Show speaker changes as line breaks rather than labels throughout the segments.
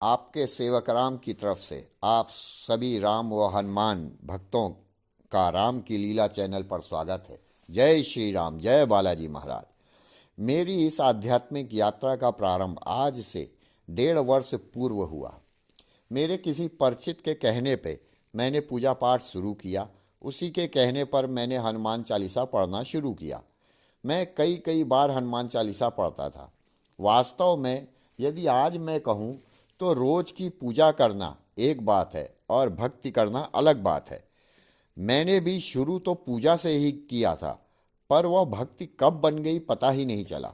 आपके सेवक राम की तरफ से आप सभी राम व हनुमान भक्तों का राम की लीला चैनल पर स्वागत है। जय श्री राम, जय बालाजी महाराज। मेरी इस आध्यात्मिक यात्रा का प्रारंभ आज से 1.5 वर्ष पूर्व हुआ। मेरे किसी परिचित के कहने पे मैंने पूजा पाठ शुरू किया। उसी के कहने पर मैंने हनुमान चालीसा पढ़ना शुरू किया। मैं कई कई बार हनुमान चालीसा पढ़ता था। वास्तव में यदि आज मैं कहूँ तो रोज की पूजा करना एक बात है और भक्ति करना अलग बात है। मैंने भी शुरू तो पूजा से ही किया था, पर वह भक्ति कब बन गई पता ही नहीं चला।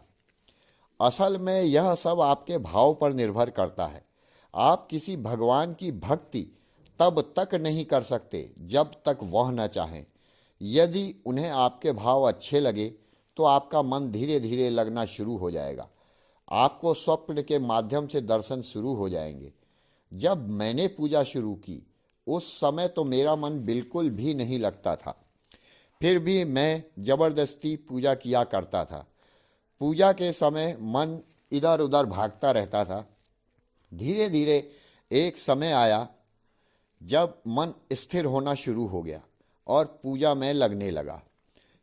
असल में यह सब आपके भाव पर निर्भर करता है। आप किसी भगवान की भक्ति तब तक नहीं कर सकते जब तक वह न चाहें। यदि उन्हें आपके भाव अच्छे लगे तो आपका मन धीरे धीरे लगना शुरू हो जाएगा। आपको स्वप्न के माध्यम से दर्शन शुरू हो जाएंगे। जब मैंने पूजा शुरू की उस समय तो मेरा मन बिल्कुल भी नहीं लगता था, फिर भी मैं जबरदस्ती पूजा किया करता था। पूजा के समय मन इधर उधर भागता रहता था। धीरे धीरे एक समय आया जब मन स्थिर होना शुरू हो गया और पूजा में लगने लगा।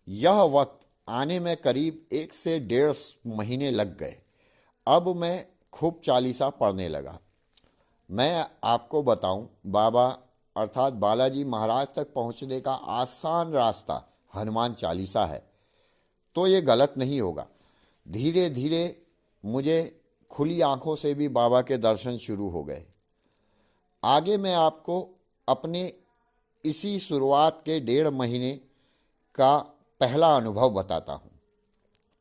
यह वक्त आने में करीब 1 से 1.5 महीने लग गए। अब मैं खूब चालीसा पढ़ने लगा। मैं आपको बताऊं, बाबा अर्थात बालाजी महाराज तक पहुंचने का आसान रास्ता हनुमान चालीसा है, तो ये गलत नहीं होगा। धीरे धीरे मुझे खुली आंखों से भी बाबा के दर्शन शुरू हो गए। आगे मैं आपको अपने इसी शुरुआत के 1.5 महीने का पहला अनुभव बताता हूँ।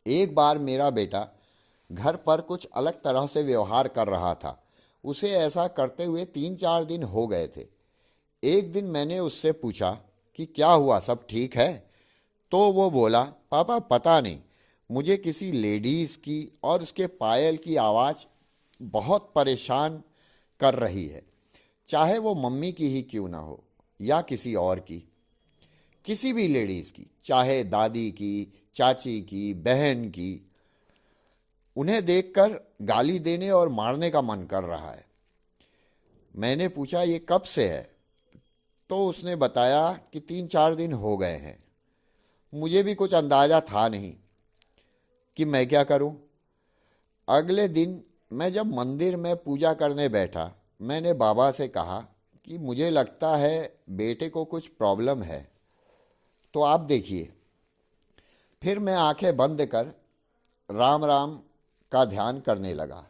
एक बार मेरा बेटा घर पर कुछ अलग तरह से व्यवहार कर रहा था। उसे ऐसा करते हुए 3-4 दिन हो गए थे। एक दिन मैंने उससे पूछा कि क्या हुआ, सब ठीक है? तो वो बोला, पापा पता नहीं, मुझे किसी लेडीज़ की और उसके पायल की आवाज़ बहुत परेशान कर रही है, चाहे वो मम्मी की ही क्यों ना हो या किसी और की, किसी भी लेडीज़ की, चाहे दादी की, चाची की, बहन की। उन्हें देखकर गाली देने और मारने का मन कर रहा है। मैंने पूछा ये कब से है? तो उसने बताया कि 3-4 दिन हो गए हैं। मुझे भी कुछ अंदाज़ा था नहीं कि मैं क्या करूं। अगले दिन मैं जब मंदिर में पूजा करने बैठा, मैंने बाबा से कहा कि मुझे लगता है बेटे को कुछ प्रॉब्लम है, तो आप देखिए। फिर मैं आंखें बंद कर राम राम का ध्यान करने लगा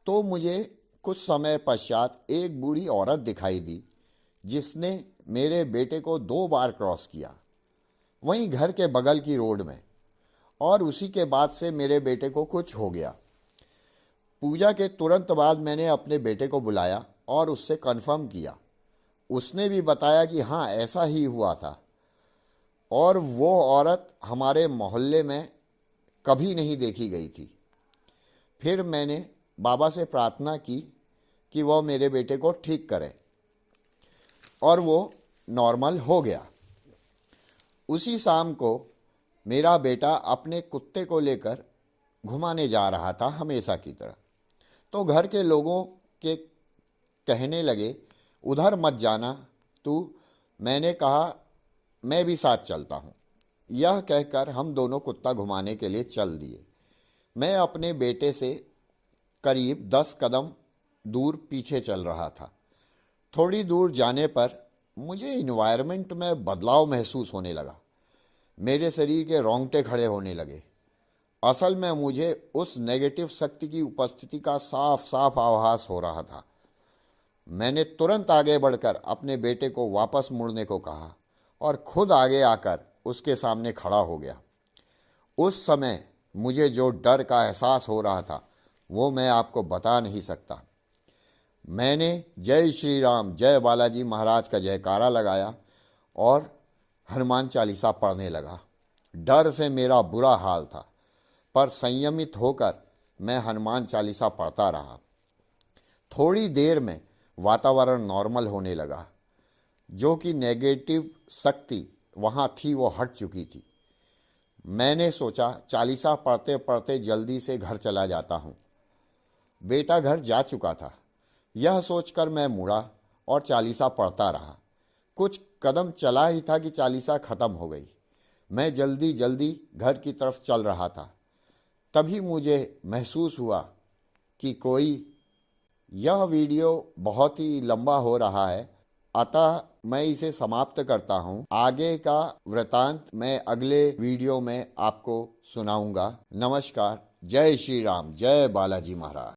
तो मुझे कुछ समय पश्चात एक बूढ़ी औरत दिखाई दी जिसने मेरे बेटे को 2 बार क्रॉस किया, वहीं घर के बगल की रोड में। और उसी के बाद से मेरे बेटे को कुछ हो गया। पूजा के तुरंत बाद मैंने अपने बेटे को बुलाया और उससे कन्फर्म किया। उसने भी बताया कि हाँ ऐसा ही हुआ था और वो औरत हमारे मोहल्ले में कभी नहीं देखी गई थी। फिर मैंने बाबा से प्रार्थना की कि वह मेरे बेटे को ठीक करे और वो नॉर्मल हो गया। उसी शाम को मेरा बेटा अपने कुत्ते को लेकर घुमाने जा रहा था हमेशा की तरह। तो घर के लोगों के कहने लगे उधर मत जाना तू। मैंने कहा मैं भी साथ चलता हूँ। यह कहकर हम दोनों कुत्ता घुमाने के लिए चल दिए। मैं अपने बेटे से करीब 10 कदम दूर पीछे चल रहा था। थोड़ी दूर जाने पर मुझे इन्वायरमेंट में बदलाव महसूस होने लगा। मेरे शरीर के रोंगटे खड़े होने लगे। असल में मुझे उस नेगेटिव शक्ति की उपस्थिति का साफ साफ आभास हो रहा था। मैंने तुरंत आगे बढ़कर अपने बेटे को वापस मुड़ने को कहा और खुद आगे आकर उसके सामने खड़ा हो गया। उस समय मुझे जो डर का एहसास हो रहा था वो मैं आपको बता नहीं सकता। मैंने जय श्री राम, जय बालाजी महाराज का जयकारा लगाया और हनुमान चालीसा पढ़ने लगा। डर से मेरा बुरा हाल था, पर संयमित होकर मैं हनुमान चालीसा पढ़ता रहा। थोड़ी देर में वातावरण नॉर्मल होने लगा। जो कि नेगेटिव शक्ति वहाँ थी वो हट चुकी थी। मैंने सोचा चालीसा पढ़ते पढ़ते जल्दी से घर चला जाता हूँ। बेटा घर जा चुका था। यह सोचकर मैं मुड़ा और चालीसा पढ़ता रहा। कुछ कदम चला ही था कि चालीसा खत्म हो गई। मैं जल्दी जल्दी घर की तरफ चल रहा था। तभी मुझे महसूस हुआ कि यह वीडियो बहुत ही लंबा हो रहा है, अतः मैं इसे समाप्त करता हूँ। आगे का वृतांत मैं अगले वीडियो में आपको सुनाऊंगा। नमस्कार। जय श्री राम, जय बालाजी महाराज।